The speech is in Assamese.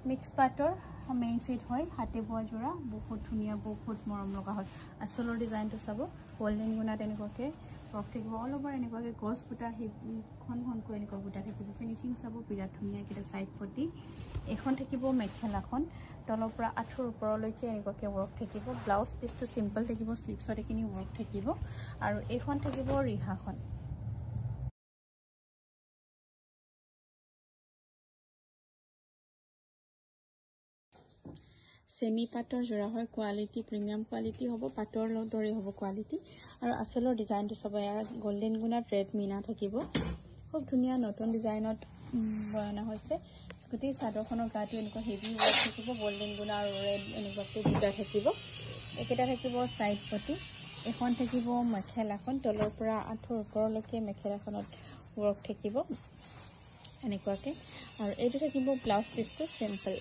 মিক্স পাটৰ মেইন সেট হয় হাতে বোৱা জোৰা বহুত ধুনিয়া বহুত মৰম লগা হয় আসলৰ ডিজাইনটো চাব গোল্ডেন গুণা তেনেকুৱাকে ৰক থাকিব অল ওভাৰ এনেকুৱাকে গছ বুটা খন এনেকুৱা বুটা থাকিব ফিনিশিং চাব বিৰাট ধুনিয়া কিটা সাইড পটি এখন থাকিব মেখেলাখন তলৰ পৰা আঠুৰ ওপৰলৈকে এনেকুৱাকে ৱৰ্ক থাকিব ব্লাউজ পিসটো সিম্পল থাকিব স্লিপছত এখিনি ৱৰ্ক থাকিব আৰু এখন থাকিব ৰিহাখন सेमी पाटर जोड़ा है क्वालिटी प्रीमियम क्वालिटी होबो पाटर दरे होबो क्वालिटी और आसलर डिजाइन तो सब यार गोल्डन गुणात रेड मीना থাকিব খুব ধুনিয়া নতুন ডিজাইনত বনানা হৈছে স্কুটি সাদৰখনৰ গাটো এনেকুৱা হেভি ওয়াৰ্ক থাকিব গোল্ডেন গুণা আৰু ৰেড এনেকুৱাকে দুটা থাকিব একেটা থাকিব সাইড পটি এখন থাকিব মেখেলাখন তলৰ পৰা আঠৰ ওপৰলৈকে মেখেলাখনত ওয়াৰ্ক থাকিব এনেকুৱাকে আৰু এইটো থাকিব ব্লাউজ পিসটো সিম্পল